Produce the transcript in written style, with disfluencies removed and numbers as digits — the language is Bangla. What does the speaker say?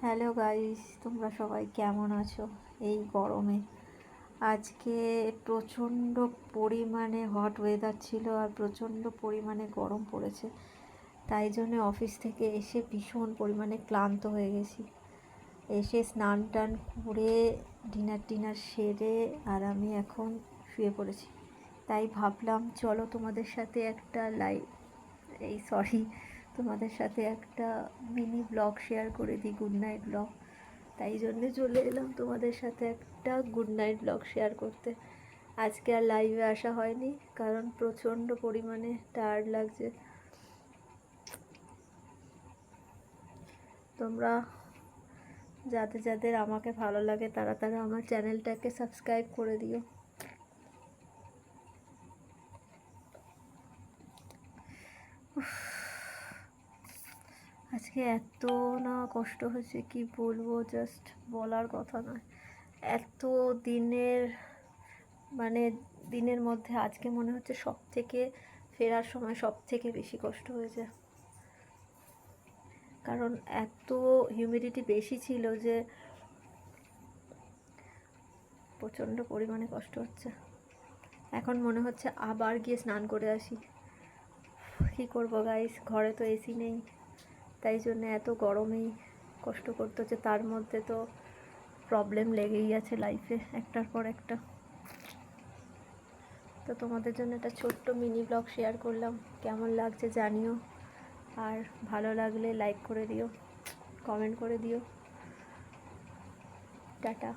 হ্যালো গাইস, তোমরা সবাই কেমন আছো এই গরমে? আজকে প্রচণ্ড পরিমাণে হট ওয়েদার ছিল আর প্রচণ্ড পরিমাণে গরম পড়েছে। তাই জন্য অফিস থেকে এসে ভীষণ পরিমাণে ক্লান্ত হয়ে গেছি। এসে স্নান টান করে ডিনার সেরে আর আমি এখন শুয়ে পড়েছি। তাই ভাবলাম চলো তোমাদের সাথে একটা তোমাদের সাথে একটা মিনি ব্লগ শেয়ার করে দিই, গুড নাইট ব্লগ। তাই জন্যে চলে এলাম তোমাদের সাথে একটা গুড নাইট ব্লগ শেয়ার করতে। আজকে আর লাইভে আসা হয়নি কারণ প্রচণ্ড পরিমাণে টায়ার্ড লাগছে। তোমরা যাদের যাদের আমাকে ভালো লাগে তারা তারা আমার চ্যানেলটাকে সাবস্ক্রাইব করে দিও। আজকে এত না কষ্ট হয়েছে কি বলবো, জাস্ট বলার কথা নয়। এত দিনের মানে দিনের মধ্যে আজকে মনে হচ্ছে সব থেকে ফেরার সময় সব থেকে বেশি কষ্ট হয়েছে, কারণ এত হিউমিডিটি বেশি ছিল যে প্রচণ্ড পরিমাণে কষ্ট হচ্ছে। এখন মনে হচ্ছে আবার গিয়ে স্নান করে আসি। কী করবো গাইস, ঘরে তো এসি নেই, তাই জন্য এত গরমেই কষ্ট করতে হচ্ছে। তার মধ্যে তো প্রবলেম লেগেই আছে লাইফে একটার পর একটা। তো তোমাদের জন্য একটা ছোট্ট মিনি ব্লগ শেয়ার করলাম, কেমন লাগছে জানিও। আর ভালো লাগলে লাইক করে দিও, কমেন্ট করে দিও। টাটা।